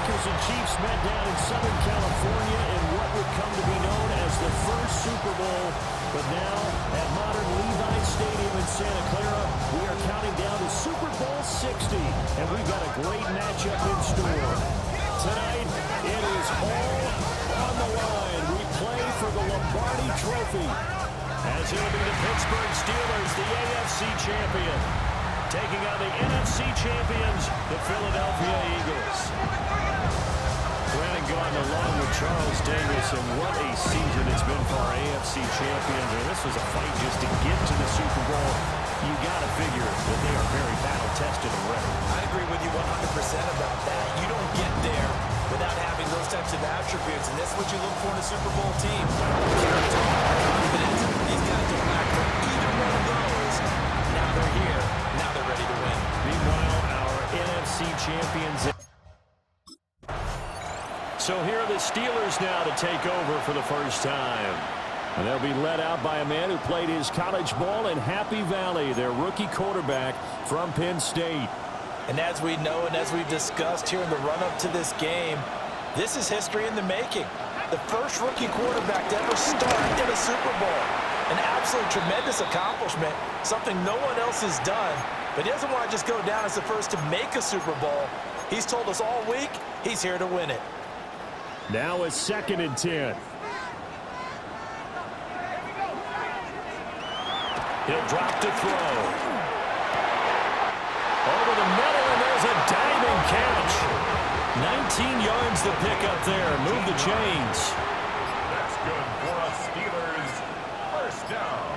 Packers and Chiefs met down in Southern California in what would come to be known as the first Super Bowl. But now, at modern Levi Stadium in Santa Clara, we are counting down to Super Bowl 60. And we've got a great matchup in store. Tonight, it is all on the line. We play for the Lombardi Trophy, as it'll be the Pittsburgh Steelers, the AFC champion, taking on the NFC champions, the Philadelphia Eagles. Brandon Gaudin along with Charles Davis, and what a season it's been for our AFC champions. And this was a fight just to get to the Super Bowl. You got to figure that they are very battle-tested and ready. I agree with you 100% about that. You don't get there without having those types of attributes, and that's what you look for in a Super Bowl team. Character, confidence. These guys don't lack for either one of those. Now they're here. Now they're ready to win. Meanwhile, our NFC champions. So here are the Steelers now to take over for the first time. And they'll be led out by a man who played his college ball in Happy Valley, their rookie quarterback from Penn State. And as we know and as we've discussed here in the run-up to this game, this is history in the making. The first rookie quarterback to ever start in a Super Bowl. An absolute tremendous accomplishment, something no one else has done. But he doesn't want to just go down as the first to make a Super Bowl. He's told us all week he's here to win it. Now a 2nd and 10. He'll drop to throw. Over the middle, and there's a diving catch. 19 yards to pick up there. Move the chains. That's good for us Steelers. First down.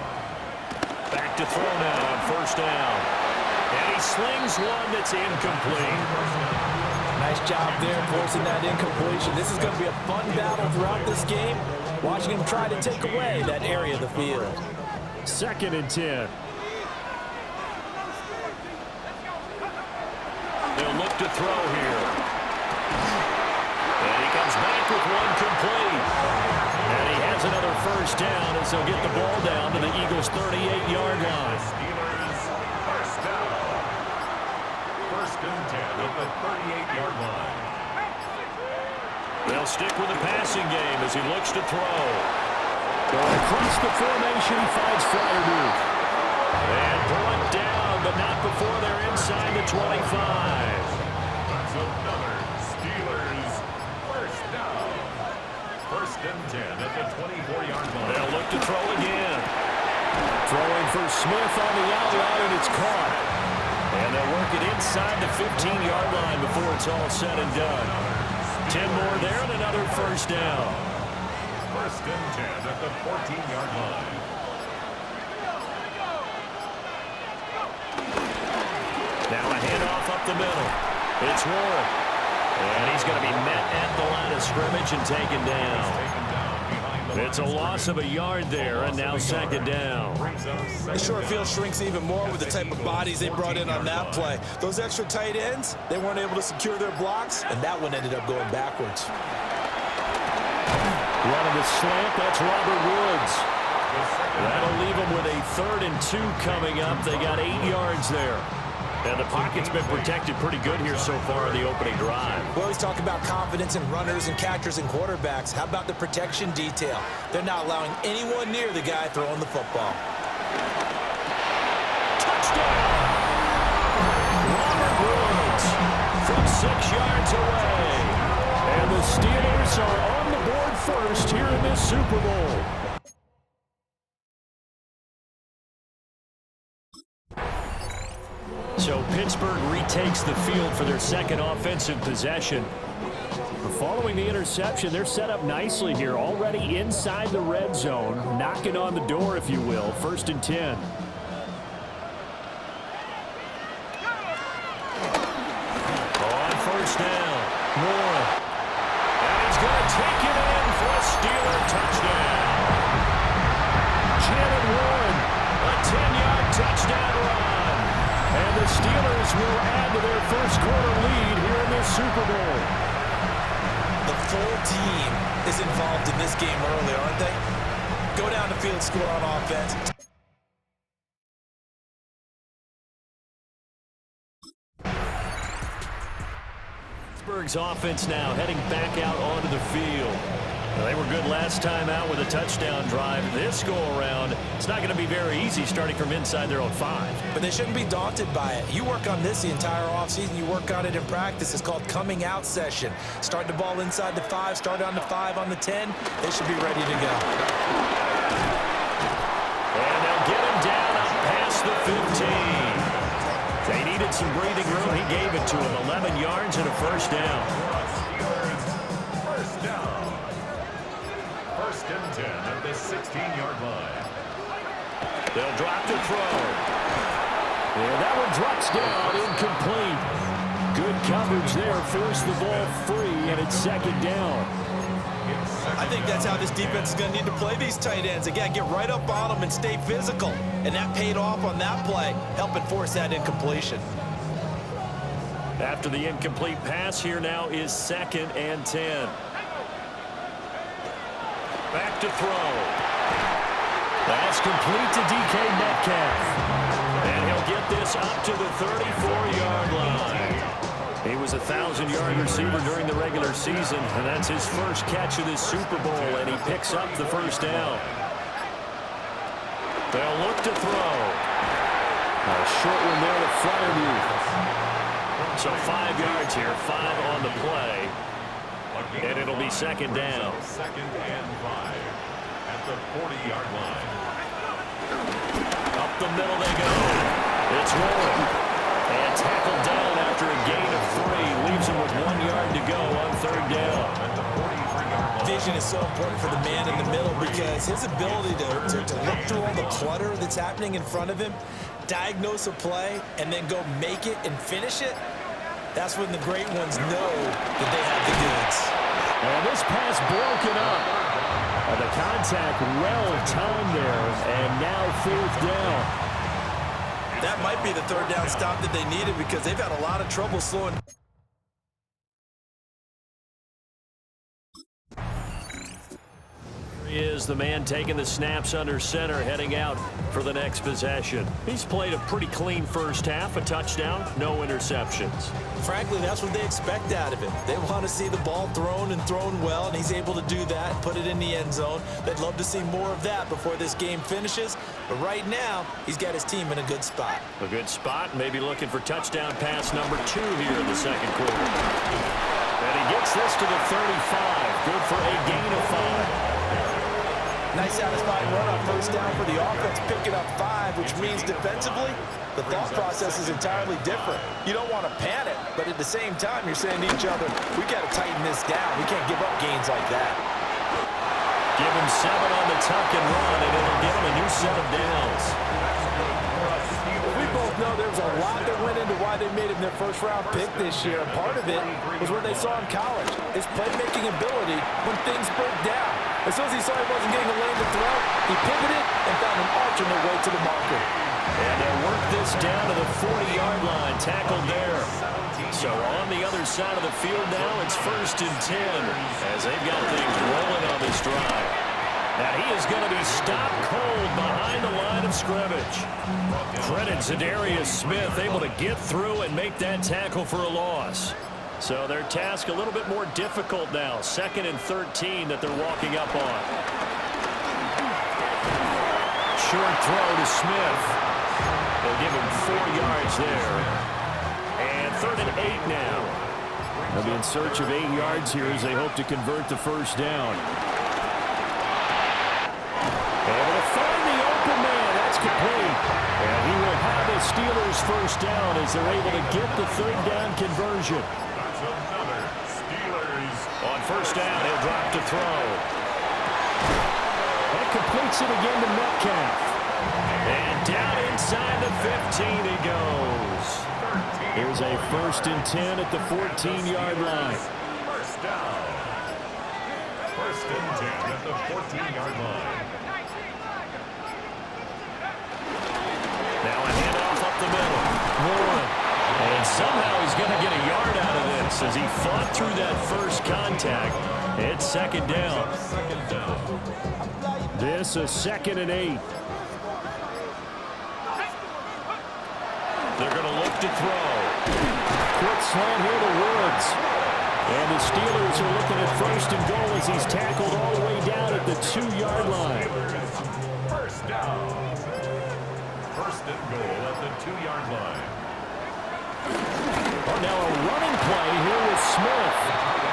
Back to throw now on first down. And he slings one that's incomplete. Nice job there forcing that incompletion. This is going to be a fun battle throughout this game. Watching him try to take away that area of the field. 2nd and 10. They'll look to throw here. And he comes back with one complete. And he has another first down as they'll get the ball down to the Eagles' 38-yard line. Steelers, first down. First and 10 at the 38-yard line. They'll stick with the passing game as he looks to throw. Going across the formation, he finds Fryermuth. And pull it down, but not before they're inside the 25. That's another Steelers first down. First and 10 at the 24-yard line. They'll look to throw again. Throwing for Smith on the outline, and it's caught. And they'll work it inside the 15-yard line before it's all said and done. 10 more there and another first down. First and 10 at the 14-yard line. Now a handoff up the middle. It's Warren. And he's going to be met at the line of scrimmage and taken down. It's a loss of a yard there, and now 2nd down. The short field shrinks even more with the type of bodies they brought in on that play. Those extra tight ends, they weren't able to secure their blocks, and that one ended up going backwards. Running the slant, that's Robert Woods. That'll leave them with a 3rd and 2 coming up. They got 8 yards there. And the pocket's been protected pretty good here so far in the opening drive. We always talk about confidence in runners and catchers and quarterbacks. How about the protection detail? They're not allowing anyone near the guy throwing the football. Touchdown! Robert Woods from 6 yards away. And the Steelers are on the board first here in this Super Bowl. So Pittsburgh retakes the field for their 2nd offensive possession. Following the interception, they're set up nicely here, already inside the red zone, knocking on the door, if you will. 1st and 10. On first down, Moore. And he's going to take it in for a Steeler touchdown. Janet Warren, a 10-yard touchdown run. And the Steelers will add to their first quarter lead here in this Super Bowl. The full team is involved in this game early, aren't they? Go down the field, score on offense. Pittsburgh's offense now heading back out onto the field. Well, they were good last time out with a touchdown drive. This go-around, it's not going to be very easy starting from inside their own 5. But they shouldn't be daunted by it. You work on this the entire offseason. You work on it in practice. It's called coming out session. Start the ball inside the 5, start on the 5, on the 10. They should be ready to go. And they'll get him down up past the 15. They needed some breathing room. He gave it to him. 11 yards and a first down. First down. First and 10 at the 16-yard line. They'll drop to throw. And that one drops down, incomplete. Good coverage there. Forced the ball free, and it's second down. I think that's how this defense is going to need to play these tight ends. Again, get right up on them and stay physical. And that paid off on that play, helping force that incompletion. After the incomplete pass, here now is second and 10. Back to throw. That's complete to DK Metcalf. And he'll get this up to the 34-yard line. He was a 1,000-yard receiver during the regular season, and that's his first catch of this Super Bowl, and he picks up the first down. They'll look to throw. A short one there to Freiermuth. So 5 yards here, 5 on the play. And it'll be second down. Second and 5 at the 40-yard line. Up the middle they go. It's rolling. And tackled down after a gain of 3. Leaves him with 1 yard to go on third down. At the 43-yard line. Vision is so important for the man in the middle because his ability to look through all the clutter that's happening in front of him, diagnose a play, and then go make it and finish it, that's when the great ones know that they have the goods. And this pass broken up. The contact well timed there, and now fourth down. That might be the third down stop that they needed because they've had a lot of trouble slowing. Is the man taking the snaps under center, heading out for the next possession. He's played a pretty clean first half, a touchdown, no interceptions. Frankly, that's what they expect out of him. They want to see the ball thrown and thrown well, and he's able to do that, put it in the end zone. They'd love to see more of that before this game finishes, but right now, he's got his team in a good spot. A good spot, maybe looking for touchdown pass number 2 here in the second quarter. And he gets this to the 35, good for a gain of 5. Nice satisfying run on first down for the offense, picking up 5, which means defensively, the thought process is entirely different. You don't want to panic, but at the same time, you're saying to each other, we got to tighten this down. We can't give up gains like that. Give him 7 on the tuck and run, and it'll give him a new set of downs. We both know there was a lot that went into why they made him their first-round pick this year. And part of it was what they saw in college, his playmaking ability when things broke down. As soon as he saw he wasn't getting a lane to throw, he pivoted and found an alternate way to the marker. And they'll work this down to the 40-yard line, tackled there. So on the other side of the field now, it's first and 10 as they've got things rolling on this drive. Now he is going to be stopped cold behind the line of scrimmage. Credit Zadarius Smith, able to get through and make that tackle for a loss. So their task a little bit more difficult now. 2nd and 13 that they're walking up on. Short throw to Smith. They'll give him 4 yards there. And 3rd and 8 now. They'll be in search of 8 yards here as they hope to convert the first down. Able to find the open man. That's complete. And he will have the Steelers first down as they're able to get the 3rd down conversion. Another Steelers. On first down, he'll drop to throw. That completes it again to Metcalf. And down inside the 15 he goes. Here's a 1st and 10 at the 14-yard line. First down. 1st and 10 at the 14-yard line. Now a handoff up the middle. Warren. And somehow he's going to get a yard out of this as he fought through that first contact. It's 2nd down. This a 2nd and 8. They're going to look to throw. Quick slant here to Woods. And the Steelers are looking at first and goal as he's tackled all the way down at the 2-yard line. First down. First and goal at the 2-yard line. Oh, now a running play here with Smith.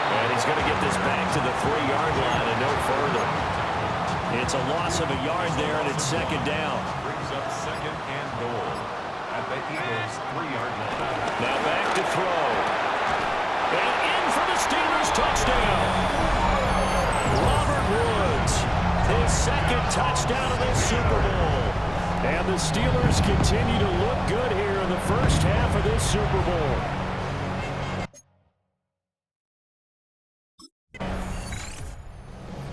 And he's going to get this back to the 3-yard line and no further. It's a loss of a yard there, and it's second down. Brings up second and goal at the Eagles' 3-yard line. Now back to throw. And in for the Steelers touchdown. Robert Woods, his second touchdown of the Super Bowl. And the Steelers continue to look good here in the first half of this Super Bowl.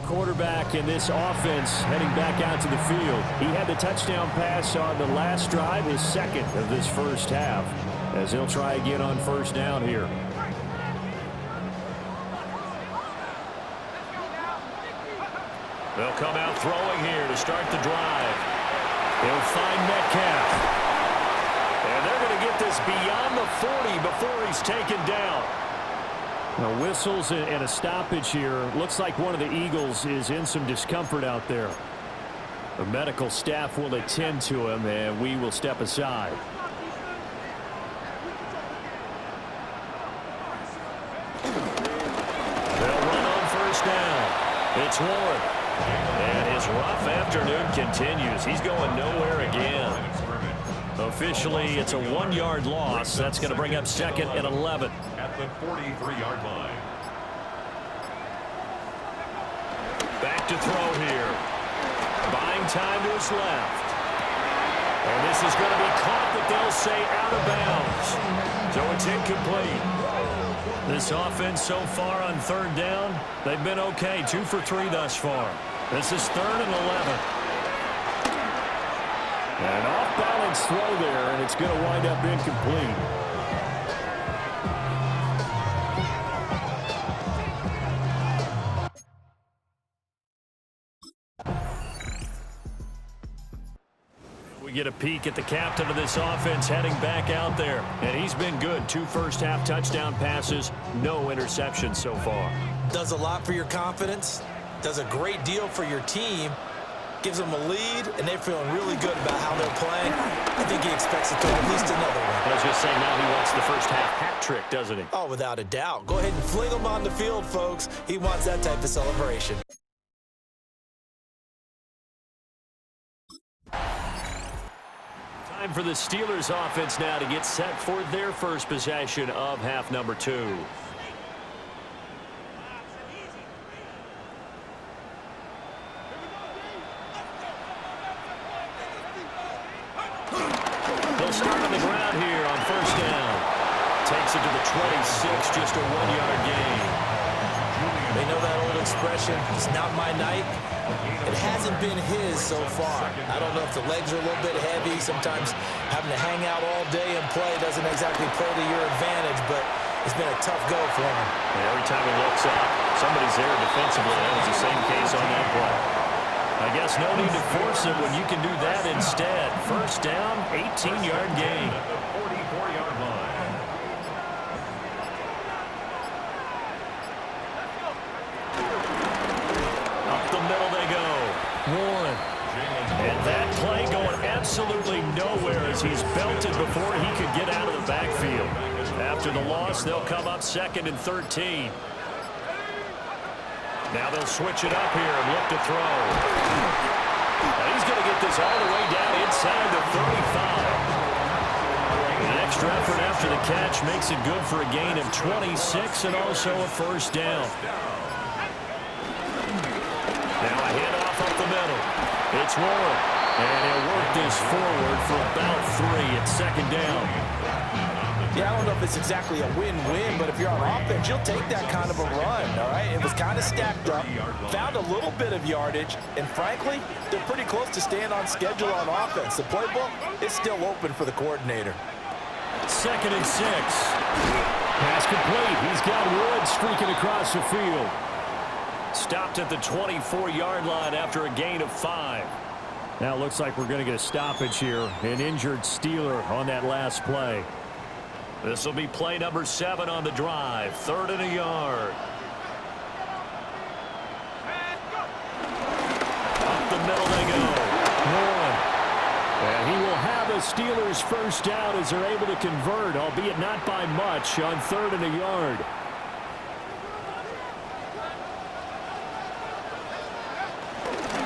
Quarterback in this offense heading back out to the field. He had the touchdown pass on the last drive, his second of this first half, as he'll try again on first down here. They'll come out throwing here to start the drive. He'll find Metcalf. And they're going to get this beyond the 40 before he's taken down. Now, whistles and a stoppage here. Looks like one of the Eagles is in some discomfort out there. The medical staff will attend to him, and we will step aside. They'll run on first down. It's Warren. And his rough afternoon continues. He's going nowhere again. Officially, it's a 1-yard loss. That's going to bring up second and 11. At the 43-yard line. Back to throw here. Buying time to his left. And this is going to be caught, but they'll say out of bounds. So it's incomplete. This offense so far on third down, they've been okay. 2 for 3 thus far. This is third and 11. An off-balance throw there, and it's going to wind up incomplete. We get a peek at the captain of this offense heading back out there. And he's been good. 2 first-half touchdown passes, no interceptions so far. Does a lot for your confidence. Does a great deal for your team. Gives them a lead, and they're feeling really good about how they're playing. I think he expects to throw at least another one. I was just saying, now he wants the first-half hat trick, doesn't he? Oh, without a doubt. Go ahead and fling him on the field, folks. He wants that type of celebration. Time for the Steelers offense now to get set for their first possession of half number 2. They'll start on the ground here on first down. Takes it to the 26, just a 1-yard gain. They know that old expression, it's not my night. It hasn't been his so far. I don't know if the legs are a little bit heavy. Sometimes having to hang out all day and play doesn't exactly play to your advantage, but it's been a tough go for him. And every time he looks up, somebody's there defensively. That was the same case on that play. I guess no need to force him when you can do that instead. First down, 18-yard gain. At the 44-yard line. Up the middle they go. Warren. And that play going absolutely nowhere as he's belted before he could get out of the backfield. After the loss, they'll come up second and 13. Now they'll switch it up here and look to throw. And he's going to get this all the way down inside the 35. An extra effort after the catch makes it good for a gain of 26 and also a first down. Now a handoff up the middle. It's Warren. And he'll work this forward for about 3 at second down. Yeah, I don't know if it's exactly a win-win, but if you're on offense, you'll take that kind of a run, all right? It was kind of stacked up, found a little bit of yardage, and frankly, they're pretty close to staying on schedule on offense. The playbook is still open for the coordinator. Second and 6. Pass complete. He's got Wood streaking across the field. Stopped at the 24-yard line after a gain of 5. Now it looks like we're going to get a stoppage here. An injured Steeler on that last play. This will be play number 7 on the drive. 3rd and a yard. Up the middle they go. One. And he will have a Steelers first down as they're able to convert, albeit not by much, on 3rd and a yard.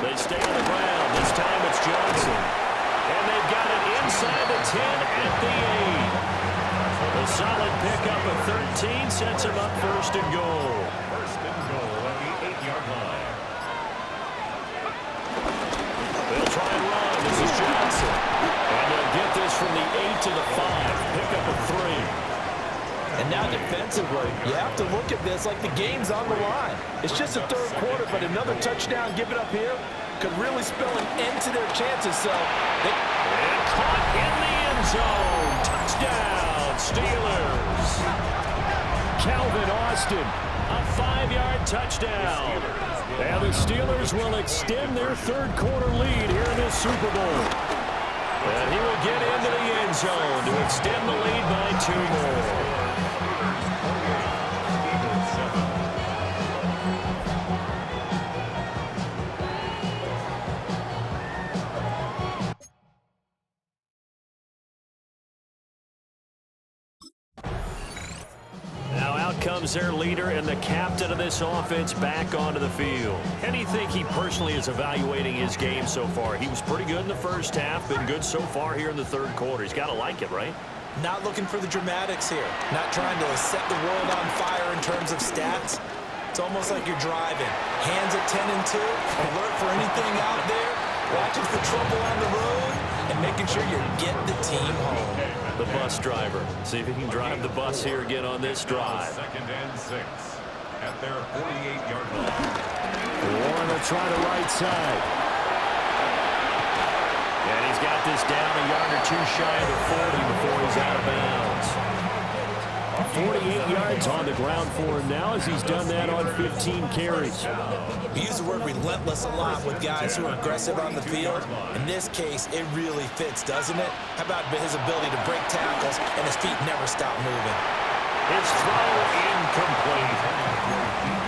They stay on the ground. This time it's Johnson. And they've got it inside the 10 at the 8. A solid pickup of 13 sets him up 1st and goal. 1st and goal at the 8-yard line. They'll try and run. This is Johnson. And they'll get this from the 8 to the 5. Pickup of 3. And now defensively, you have to look at this like the game's on the line. It's just the 3rd quarter, but another touchdown given up here could really spell an end to their chances. So they caught in the end zone. Touchdown, Steelers. Calvin Austin, a 5-yard touchdown. And the Steelers will extend their 3rd quarter lead here in this Super Bowl. And he will get into the end zone to extend the lead by 2 more. Comes their leader and the captain of this offense back onto the field. How do you think he personally is evaluating his game so far? He was pretty good in the 1st half, been good so far here in the 3rd quarter. He's got to like it, right? Not looking for the dramatics here. Not trying to set the world on fire in terms of stats. It's almost like you're driving. Hands at 10 and 2, alert for anything out there, watching for trouble on the road, and making sure you get the team home. The bus driver. See if he can drive the bus here again on this drive. 2nd and 6 at their 48-yard line. Warren will try the right side. And he's got this down a yard or 2 shy of the 40 before he's out of bounds. 48 yards on the ground for him now as he's done that on 15 carries. We use the word relentless a lot with guys who are aggressive on the field. In this case, it really fits, doesn't it? How about his ability to break tackles and his feet never stop moving? His throw incomplete.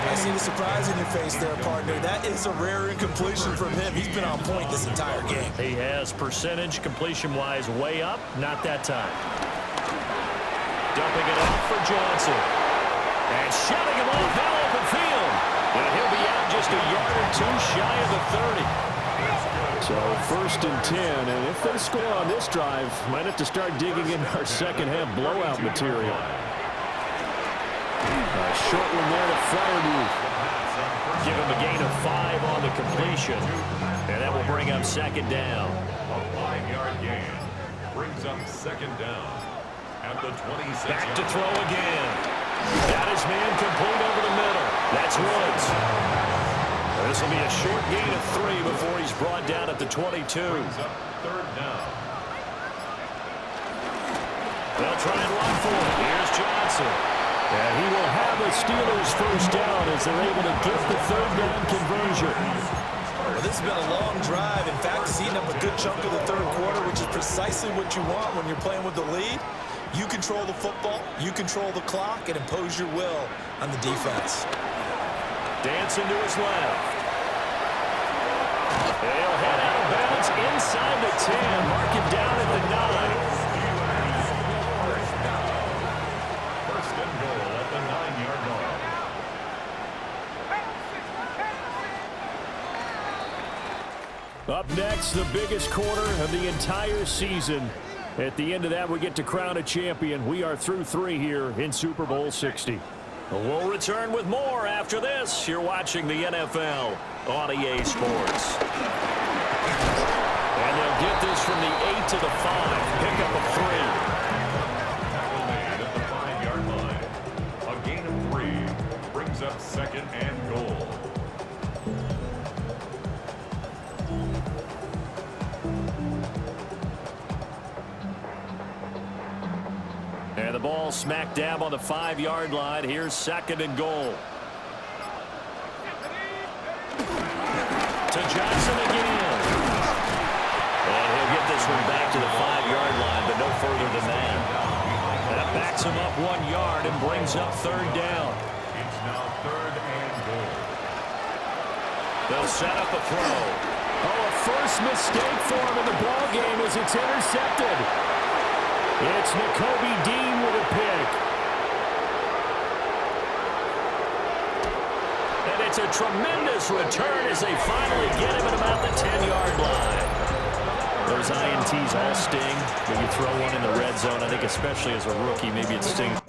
I see the surprise in your face there, partner. That is a rare incompletion from him. He's been on point this entire game. He has percentage completion-wise way up, not that time. Dumping it off for Johnson. And shutting him off now open field. And he'll be out just a yard or 2 shy of the 30. So 1st and 10. And if they score on this drive, might have to start digging in our 2nd half blowout material. A short one there to Fryermuth. Give him a gain of 5 on the completion. And that will bring up 2nd down. A 5-yard gain brings up 2nd down. At the 26. Back to throw again. Got his man complete over the middle. That's Woods. This will be a short gain of 3 before he's brought down at the 22. Brings up 3rd down. They'll try and run for it. Here's Johnson. And he will have the Steelers first down as they're able to get the 3rd down conversion. Well, this has been a long drive. In fact, it's eaten up a good chunk of the 3rd quarter, which is precisely what you want when you're playing with the lead. You control the football, you control the clock, and impose your will on the defense. Dancing to his left. They'll head out of bounds inside the 10. Mark it down at the 9. 1st and goal at the 9-yard line. Up next, the biggest quarter of the entire season. At the end of that, we get to crown a champion. We are through 3 here in Super Bowl 60. We'll return with more after this. You're watching the NFL on EA Sports. And they'll get this from the 8 to the 5. Pickup of 3. Tackle made at the 5-yard line. A gain of 3 brings up 2nd and goal. And the ball smack dab on the 5-yard line. Here's 2nd and goal. To Johnson again. And he'll get this one back to the 5-yard line, but no further than that. And a back backs him up 1 yard and brings up third down. It's now third and goal. They'll set up a throw. Oh, a first mistake for him in the ball game as it's intercepted. It's Nakobe Dean with a pick. And it's a tremendous return as they finally get him at about the 10-yard line. Those INTs all sting when you throw one in the red zone. I think especially as a rookie, maybe it stings.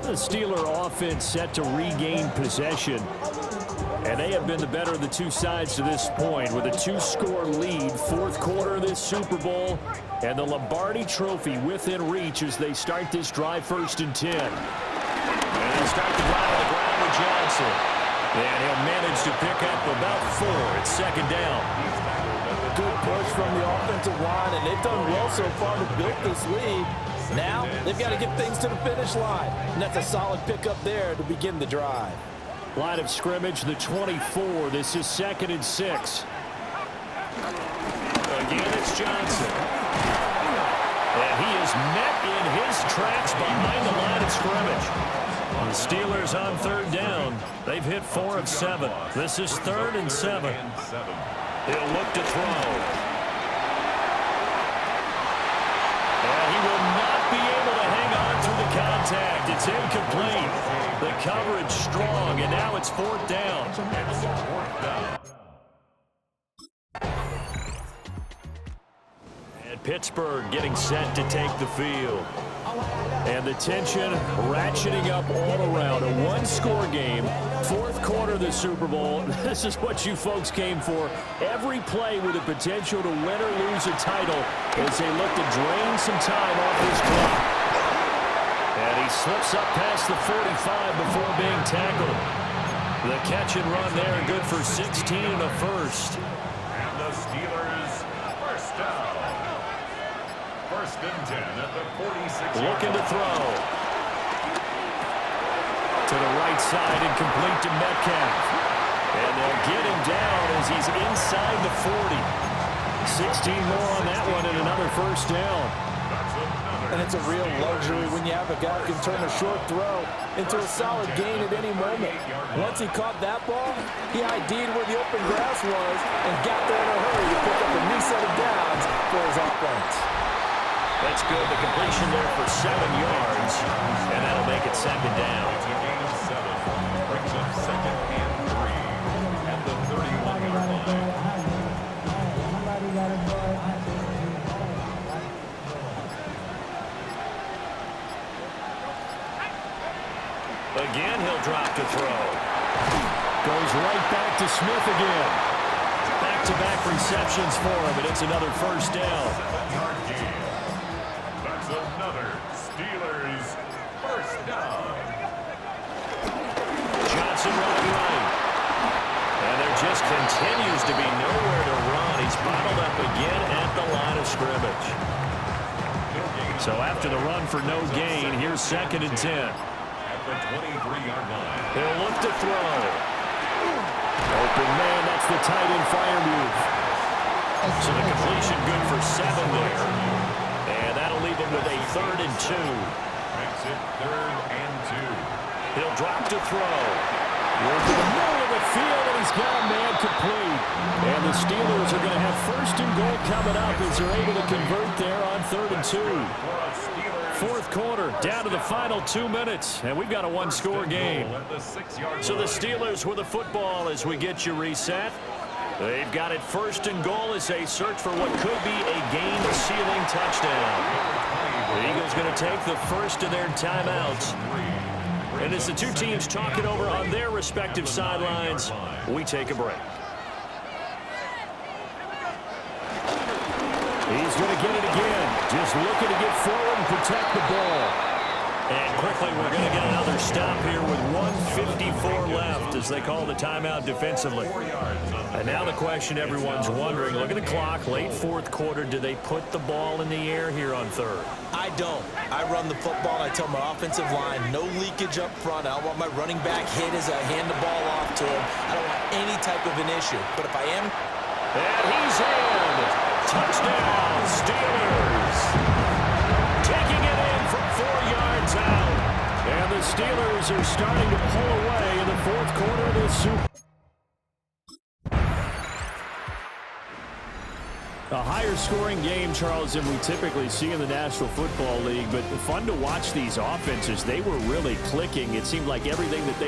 The Steeler offense set to regain possession. And they have been the better of the two sides to this point with a 2-score lead. Fourth quarter of this Super Bowl. And the Lombardi Trophy within reach as they start this drive 1st and 10. And they'll start the drive on the ground with Johnson. And he'll manage to pick up about 4 at 2nd down. Good push from the offensive line, and they've done well so far to build this lead. Now they've got to get things to the finish line. And that's a solid pickup there to begin the drive. Line of scrimmage, the 24. This is 2nd and 6. Again, it's Johnson. And he is met in his tracks behind the line of scrimmage. The Steelers on 3rd down. They've hit 4 of 7. This is 3rd and 7. He'll look to throw. And he will not be able to hang on through the contact. It's incomplete. The coverage strong, and now it's 4th down. And Pittsburgh getting set to take the field. And the tension ratcheting up all around. A 1-score game. 4th quarter of the Super Bowl. This is what you folks came for. Every play with the potential to win or lose a title as they look to drain some time off this clock. And he slips up past the 45 before being tackled. The catch and run there, good for 16 and a first. And the Steelers first down. 1st and 10 at the 46. Looking to throw. To the right side and complete to Metcalf. And they'll get him down as he's inside the 40. 16 more on that one and another first down. And it's a real luxury when you have a guy who can turn a short throw into a solid gain at any moment. Once he caught that ball, he ID'd where the open grass was and got there in a hurry to pick up a new set of downs for his offense. That's good. The completion there for 7 yards, and that'll make it 2nd down. It's a gain of 7. Brings up 2nd and 3 at the 31-yard line. Again, he'll drop to throw. Goes right back to Smith again. Back-to-back receptions for him, and it's another first down. 7-yard gain. That's another Steelers first down. Johnson running right. And there just continues to be nowhere to run. He's bottled up again at the line of scrimmage. So after the run for no gain, here's 2nd and 10. At the 23-yard line. He'll look to throw. Open man, that's the tight end fire move. So the completion good for 7 there. And that'll leave him with a 3rd and 2. Makes it 3rd and 2. He'll drop to throw. Working the middle of the field, and he's got a man complete. And the Steelers are going to have 1st and goal coming up as they're able to convert there on 3rd and 2. 4th quarter, down to the final 2 minutes, and we've got a 1-score game. So the Steelers with the football as we get you reset. They've got it 1st and goal as they search for what could be a game-sealing touchdown. The Eagles going to take the first of their timeouts. And as the two teams talk it over on their respective sidelines, we take a break. He's going to get it again. Just looking to get forward and protect the ball. And quickly, we're going to get another stop here with 1:54 left as they call the timeout defensively. And now the question everyone's wondering, look at the clock, late 4th quarter, do they put the ball in the air here on 3rd? I don't. I run the football, and I tell my offensive line, no leakage up front. I don't want my running back hit as I hand the ball off to him. I don't want any type of an issue. But if I am... And he's in. Touchdown, Steelers. Steelers are starting to pull away in the fourth quarter of this Super Bowl. A higher scoring game, Charles, than we typically see in the National Football League, but fun to watch these offenses. They were really clicking. It seemed like everything that they